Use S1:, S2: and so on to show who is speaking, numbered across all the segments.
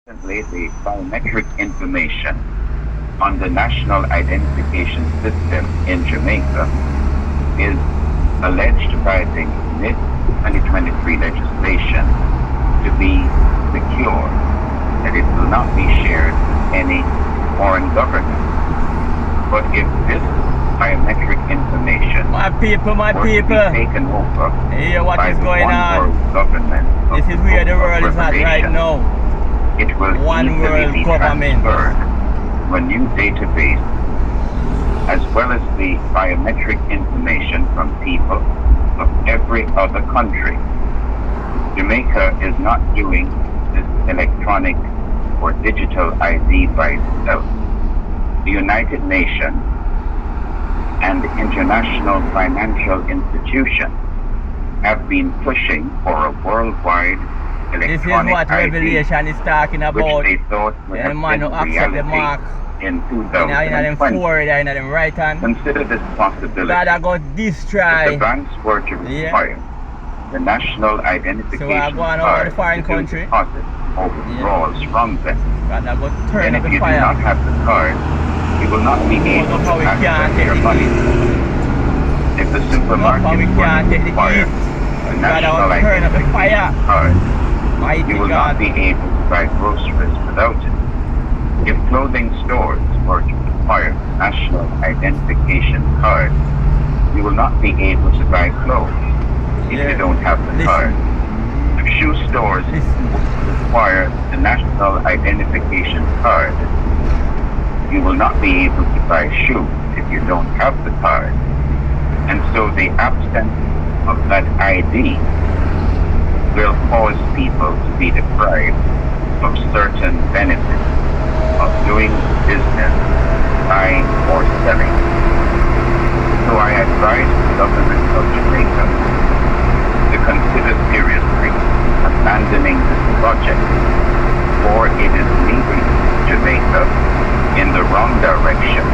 S1: Recently, the biometric information on the national identification system in Jamaica is alleged by the mid-2023 legislation to be secure, that it will not be shared with any foreign government. But if this biometric information
S2: My people,
S1: were to be taken over
S2: what
S1: by
S2: is
S1: the
S2: going
S1: one
S2: on?
S1: world government of
S2: This is where the
S1: book of
S2: world is at right
S1: Revelation,
S2: now.
S1: it will
S2: One
S1: easily
S2: world
S1: be
S2: government.
S1: transferred to a new database, as well as the biometric information from people of every other country. Jamaica is not doing this electronic or digital ID by itself. The United Nations and international financial institutions have been pushing for a worldwide
S2: This is
S1: electronic
S2: what
S1: ID,
S2: Revelation is talking
S1: which
S2: about.
S1: they thought would
S2: The
S1: have
S2: man
S1: been
S2: who accept the mark
S1: reality in
S2: in them
S1: 2020.
S2: forward, in them right hand.
S1: Consider this possibility.
S2: God I go
S1: If the
S2: destroy.
S1: banks were to require the national
S2: So
S1: identification
S2: I go on over
S1: card
S2: the foreign
S1: to do
S2: country.
S1: deposits or withdrawals from them,
S2: God I go turn
S1: then
S2: up
S1: if
S2: the
S1: you do
S2: fire.
S1: not have the card, you will not be able
S2: Look
S1: to
S2: how we can't
S1: access
S2: take
S1: your
S2: the
S1: money.
S2: heat.
S1: If the
S2: Look
S1: supermarket
S2: how we
S1: were to
S2: can't take the
S1: require
S2: heat.
S1: a
S2: God I
S1: national
S2: will turn up the fire.
S1: identification card,
S2: Mighty
S1: you will
S2: God.
S1: not be able to buy groceries without it. If clothing stores were to require a national identification card, you will not be able to buy clothes if you don't have the card. If shoe stores require the national identification card, you will not be able to buy shoes if you don't have the card. And so the absence of that ID will cause people to be deprived of certain benefits of doing business, buying or selling. So I advise the government of Jamaica to consider seriously abandoning this project, for it is leading Jamaica in the wrong direction.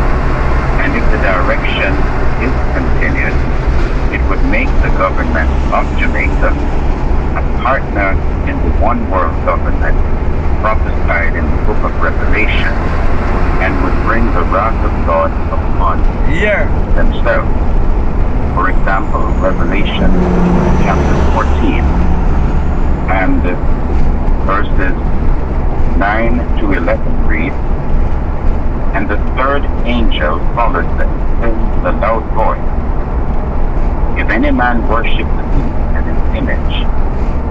S1: And if the direction is continued, it would make the government of Jamaica a partner in the one world government prophesied in the book of Revelation, and would bring the wrath of God upon themselves. For example, Revelation chapter 14 and verses 9 to 11 read, "And the third angel followed them, saying with a loud voice, If any man worship the beast and his image,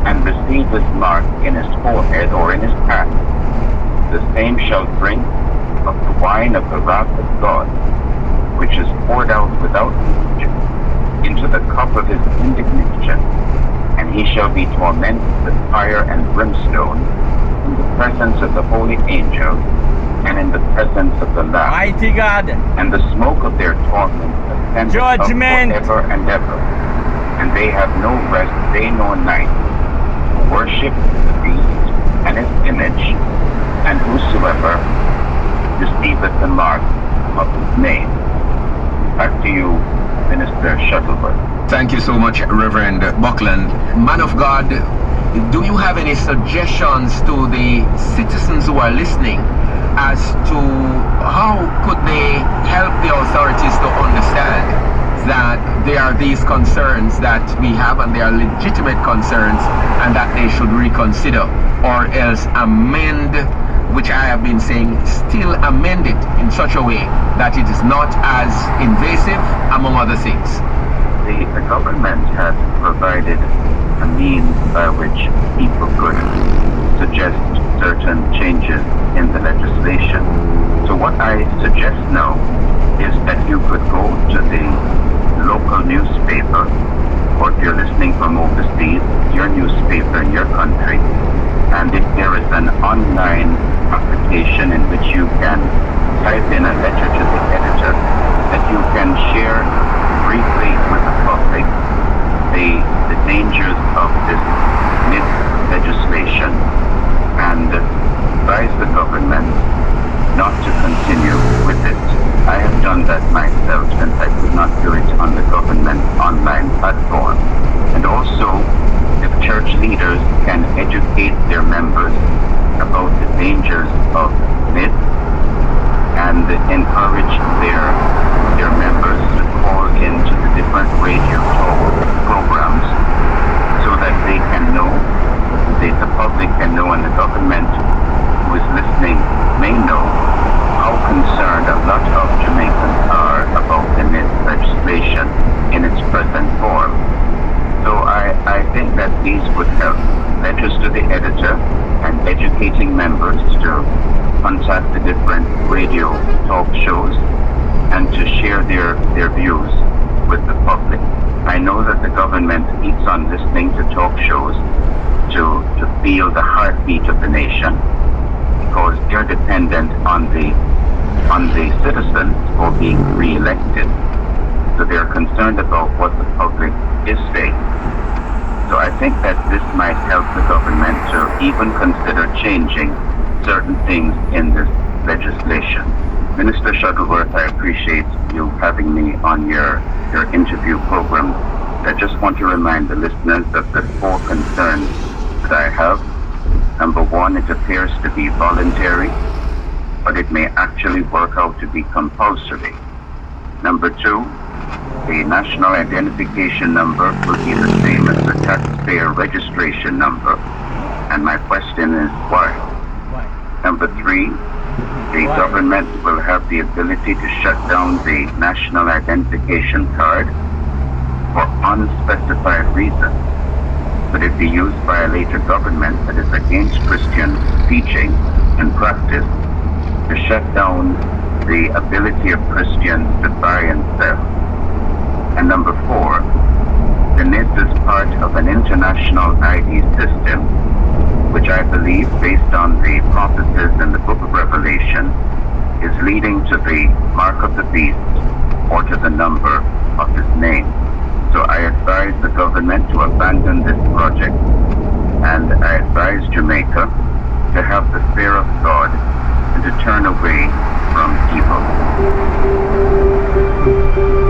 S1: and receive his mark in his forehead or in his hand, the same shall drink of the wine of the wrath of God, which is poured out without measure into the cup of his indignation, and he shall be tormented with fire and brimstone in the presence of the holy angels and in the presence of the Lamb.
S2: Mighty God.
S1: And the smoke of their torment ascendeth up
S2: Judgment.
S1: forever and ever, and they have no rest day nor night, who worship the beast and his image, and whosoever receiveth the mark of his name." Back to you, Minister Shuttleworth.
S3: Thank you so much, Reverend Buckland. Man of God, do you have any suggestions to the citizens who are listening as to how could they help the authorities to understand that there are these concerns that we have and they are legitimate concerns and that they should reconsider, or else amend, which I have been saying, still amend it in such a way that it is not as invasive, among other things?
S1: The government has provided a means by which people could suggest certain changes in the legislation. So what I suggest now is that you could go to the local newspaper, or if you're listening from overseas, your newspaper in your country, and if there is an online application in which you can type in a letter to the editor, that you can share briefly with the public the dangers of this legislation, and advise the government not to continue with it. I have done that myself, since I could not do it on the government online platform. And also, if church leaders can educate their members of NID and encourage their members to call into the different radio talk programs so that they can know, the public can know, and the government who is listening may know how concerned a lot of Jamaicans are about the NID legislation in its present form. So I think that these would help letters to the editor and educating members to contact the different radio talk shows and to share their views with the public. I know that the government keeps on listening to talk shows to feel the heartbeat of the nation because they're dependent on the citizens for being re-elected. So they're concerned about what the public is saying. So I think that this might help the government to even consider changing certain things in this legislation. Minister Shuttleworth, I appreciate you having me on your interview program. I just want to remind the listeners of the 4 concerns that I have. Number 1, it appears to be voluntary, but it may actually work out to be compulsory. Number 2, the national identification number will be the same as the taxpayer registration number. And my question is why? Number 3, the government will have the ability to shut down the national identification card for unspecified reasons, but it be used by a later government that is against Christian teaching and practice to shut down the ability of Christians to buy and sell. And number 4, the NID is part of an international ID system, which I believe, based on the prophecies in the book of Revelation, is leading to the mark of the beast or to the number of his name. So I advise the government to abandon this project, and I advise Jamaica to have the fear of God and to turn away from evil.